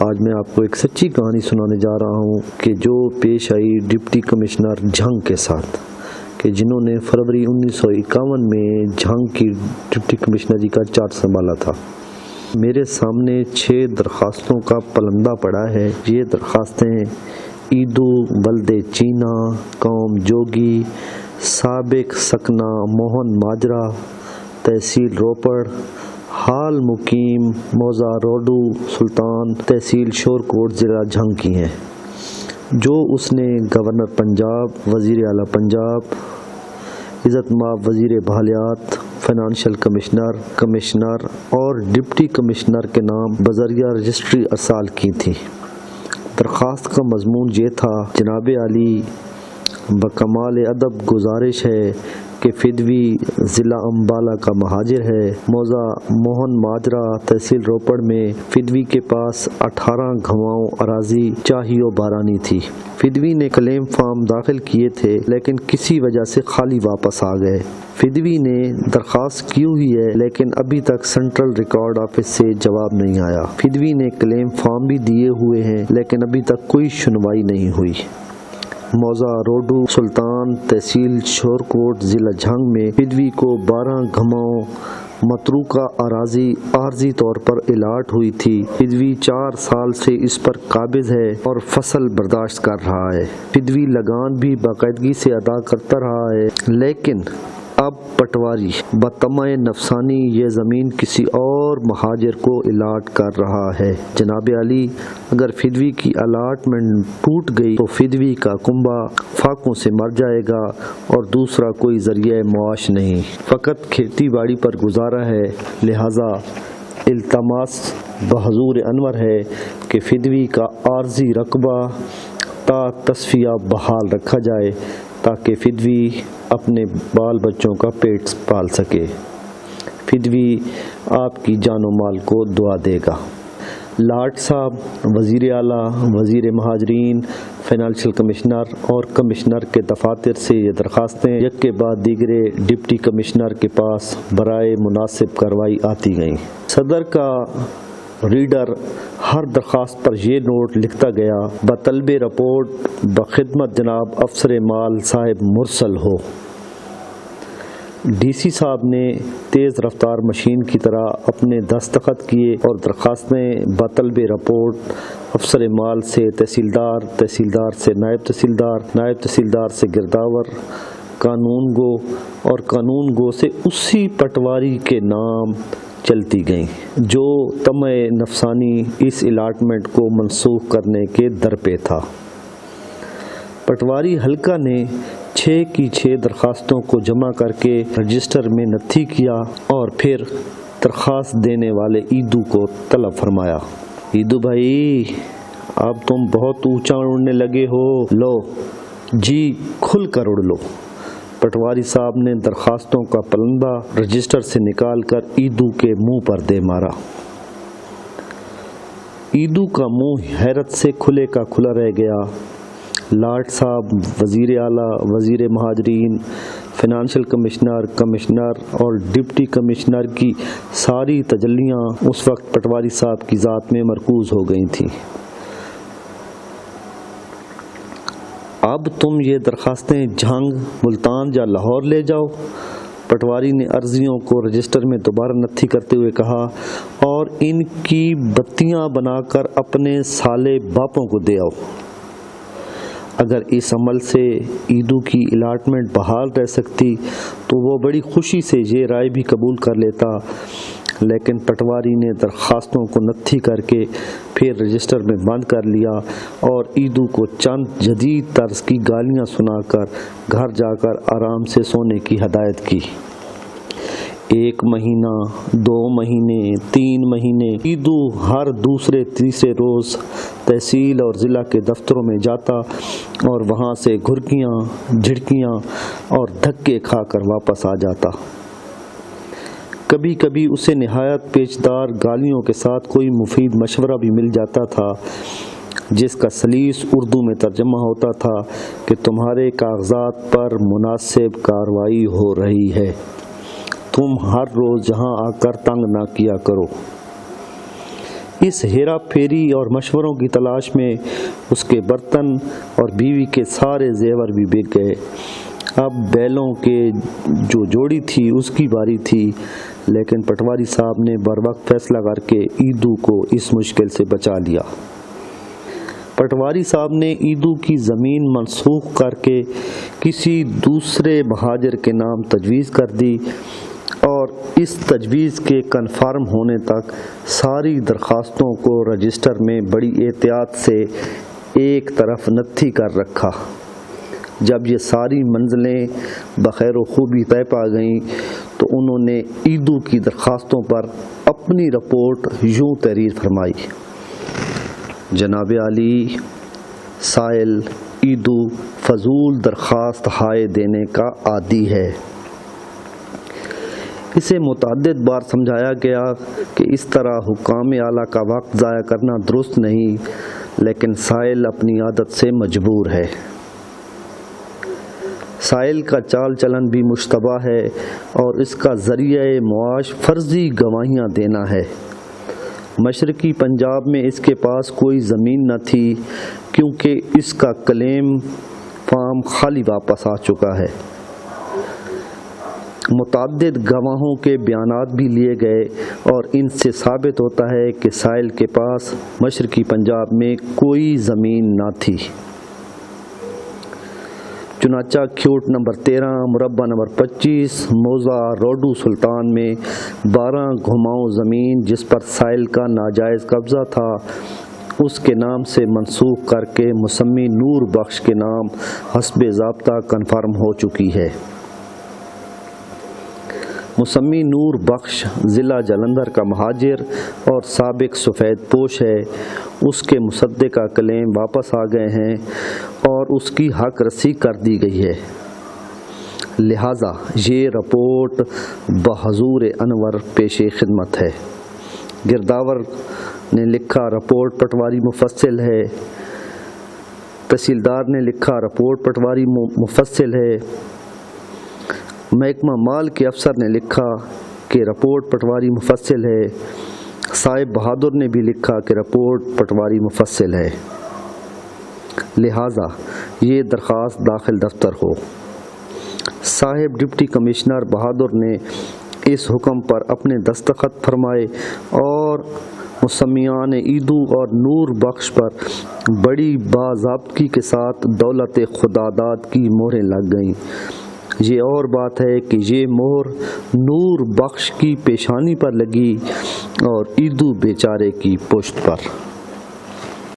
آج میں آپ کو ایک سچی کہانی سنانے جا رہا ہوں کہ جو پیش آئی ڈپٹی کمشنر جھنگ کے ساتھ، کہ جنہوں نے فروری 1951 میں جھنگ کی ڈپٹی کمشنری کا چارج سنبھالا تھا۔ میرے سامنے 6 درخواستوں کا پلندہ پڑا ہے۔ یہ درخواستیں ایدو ولد چینا، قوم جوگی، سابق سکنہ موہن ماجرا، تحصیل روپڑ، حال مقیم موزہ روڈو سلطان، تحصیل شورکوٹ، ضلع جھنگ کی ہیں، جو اس نے گورنر پنجاب، وزیر اعلیٰ پنجاب، عزت مآب وزیر بحالیات، فائنانشل کمشنر اور ڈپٹی کمشنر کے نام بذریعہ رجسٹری ارسال کی تھی۔ درخواست کا مضمون یہ تھا: جناب عالی، بکمال ادب گزارش ہے کہ فدوی ضلع امبالہ کا مہاجر ہے، موضع موہن ماجرا، تحصیل روپڑ میں فدوی کے پاس 18 گھواؤں اراضی چاہی و بارانی تھی۔ فدوی نے کلیم فارم داخل کیے تھے لیکن کسی وجہ سے خالی واپس آ گئے۔ فدوی نے درخواست کی ہوئی ہے لیکن ابھی تک سینٹرل ریکارڈ آفس سے جواب نہیں آیا۔ فدوی نے کلیم فارم بھی دیے ہوئے ہیں لیکن ابھی تک کوئی سنوائی نہیں ہوئی۔ موضع روڈو سلطان، تحصیل شورکوٹ، ضلع جھنگ میں فدوی کو 12 گھواؤں متروکہ اراضی عارضی طور پر الاٹ ہوئی تھی۔ فدوی 4 سال سے اس پر قابض ہے اور فصل برداشت کر رہا ہے۔ فدوی لگان بھی باقاعدگی سے ادا کرتا رہا ہے، لیکن اب پٹواری بطمع نفسانی یہ زمین کسی اور مہاجر کو الاٹ کر رہا ہے۔ جناب عالی، اگر فدوی کی الاٹمنٹ ٹوٹ گئی تو فدوی کا کنبہ فاقوں سے مر جائے گا اور دوسرا کوئی ذریعہ معاش نہیں، فقط کھیتی باڑی پر گزارا ہے۔ لہذا التماس بحضور انور ہے کہ فدوی کا عارضی رقبہ تا تصفیہ بحال رکھا جائے تاکہ فدوی اپنے بال بچوں کا پیٹ پال سکے۔ فدوی آپ کی جان و مال کو دعا دے گا۔ لاٹ صاحب، وزیر اعلیٰ، وزیر مہاجرین، فائنانشل کمشنر اور کمشنر کے دفاتر سے یہ درخواستیں یک کے بعد دیگرے ڈپٹی کمشنر کے پاس برائے مناسب کارروائی آتی گئیں۔ صدر کا ریڈر ہر درخواست پر یہ نوٹ لکھتا گیا: بطلب رپورٹ بخدمت جناب افسر مال صاحب مرسل ہو۔ ڈی سی صاحب نے تیز رفتار مشین کی طرح اپنے دستخط کیے اور درخواستیں بطلب رپورٹ افسر مال سے تحصیلدار، تحصیلدار سے نائب تحصیلدار، نائب تحصیلدار سے گرداور، قانون گو اور قانون گو سے اسی پٹواری کے نام چلتی گئیں جو طمع نفسانی اس الاٹمنٹ کو منسوخ کرنے کے در پہ تھا۔ پٹواری حلقہ نے 6 کی 6 درخواستوں کو جمع کر کے رجسٹر میں نتھی کیا اور پھر درخواست دینے والے ایدو کو طلب فرمایا: ایدو بھائی، اب تم بہت اونچا اڑنے لگے ہو، لو جی کھل کر اڑ لو۔ پٹواری صاحب نے درخواستوں کا پلندہ رجسٹر سے نکال کر ایدو کے منہ پر دے مارا۔ ایدو کا منہ حیرت سے کھلے کا کھلا رہ گیا۔ لاٹ صاحب، وزیر اعلیٰ، وزیر مہاجرین، فائنانشل کمشنر اور ڈپٹی کمشنر کی ساری تجلیاں اس وقت پٹواری صاحب کی ذات میں مرکوز ہو گئی تھیں۔ اب تم یہ درخواستیں جھنگ، ملتان یا لاہور لے جاؤ۔ پٹواری نے عرضیوں کو رجسٹر میں دوبارہ نتھی کرتے ہوئے کہا، اور ان کی بتیاں بنا کر اپنے سالے باپوں کو دے آؤ۔ اگر اس عمل سے ایدو کی الاٹمنٹ بحال رہ سکتی تو وہ بڑی خوشی سے یہ رائے بھی قبول کر لیتا، لیکن پٹواری نے درخواستوں کو نتھی کر کے پھر رجسٹر میں بند کر لیا اور ایدو کو چند جدید طرز کی گالیاں سنا کر گھر جا کر آرام سے سونے کی ہدایت کی۔ 1 مہینہ، 2 مہینے، 3 مہینے ایدو ہر دوسرے تیسرے روز تحصیل اور ضلع کے دفتروں میں جاتا اور وہاں سے گھرکیاں، جھڑکیاں اور دھکے کھا کر واپس آ جاتا۔ کبھی کبھی اسے نہایت پیچدار گالیوں کے ساتھ کوئی مفید مشورہ بھی مل جاتا تھا، جس کا سلیس اردو میں ترجمہ ہوتا تھا کہ تمہارے کاغذات پر مناسب کارروائی ہو رہی ہے، تم ہر روز یہاں آ کر تنگ نہ کیا کرو۔ اس ہیرا پھیری اور مشوروں کی تلاش میں اس کے برتن اور بیوی کے سارے زیور بھی بک گئے۔ اب بیلوں کے جو جوڑی تھی اس کی باری تھی، لیکن پٹواری صاحب نے بر وقت فیصلہ کر کے ایدو کو اس مشکل سے بچا لیا۔ پٹواری صاحب نے ایدو کی زمین منسوخ کر کے کسی دوسرے مہاجر کے نام تجویز کر دی، اور اس تجویز کے کنفرم ہونے تک ساری درخواستوں کو رجسٹر میں بڑی احتیاط سے ایک طرف نتھی کر رکھا۔ جب یہ ساری منزلیں بخیر و خوبی طے پا گئیں تو انہوں نے ایدو کی درخواستوں پر اپنی رپورٹ یوں تحریر فرمائی: جناب عالی، سائل ایدو فضول درخواست ہائے دینے کا عادی ہے۔ اسے متعدد بار سمجھایا گیا کہ اس طرح حکام اعلیٰ کا وقت ضائع کرنا درست نہیں، لیکن سائل اپنی عادت سے مجبور ہے۔ سائل کا چال چلن بھی مشتبہ ہے اور اس کا ذریعہ معاش فرضی گواہیاں دینا ہے۔ مشرقی پنجاب میں اس کے پاس کوئی زمین نہ تھی کیونکہ اس کا کلیم فارم خالی واپس آ چکا ہے۔ متعدد گواہوں کے بیانات بھی لیے گئے اور ان سے ثابت ہوتا ہے کہ سائل کے پاس مشرقی پنجاب میں کوئی زمین نہ تھی۔ چنانچہ کھیوٹ نمبر 13 مربع نمبر 25 موضع روڈو سلطان میں 12 گھماؤں زمین جس پر سائل کا ناجائز قبضہ تھا اس کے نام سے منسوخ کر کے مسمی نور بخش کے نام حسب ضابطہ کنفرم ہو چکی ہے۔ مسمی نور بخش ضلع جلندھر کا مہاجر اور سابق سفید پوش ہے۔ اس کے مصدقہ کلیم واپس آ گئے ہیں اور اس کی حق رسی کر دی گئی ہے، لہذا یہ رپورٹ بحضور انور پیش خدمت ہے۔ گرداور نے لکھا رپورٹ پٹواری مفصل ہے، تحصیلدار نے لکھا رپورٹ پٹواری مفصل ہے، محکمہ مال کے افسر نے لکھا کہ رپورٹ پٹواری مفصل ہے، صاحب بہادر نے بھی لکھا کہ رپورٹ پٹواری مفصل ہے، لہذا یہ درخواست داخل دفتر ہو۔ صاحب ڈپٹی کمشنر بہادر نے اس حکم پر اپنے دستخط فرمائے اور مسمیان ایدو اور نور بخش پر بڑی باضابطگی کے ساتھ دولت خداداد کی مہریں لگ گئیں۔ یہ اور بات ہے کہ یہ مہر نور بخش کی پیشانی پر لگی اور ایدو بیچارے کی پشت پر۔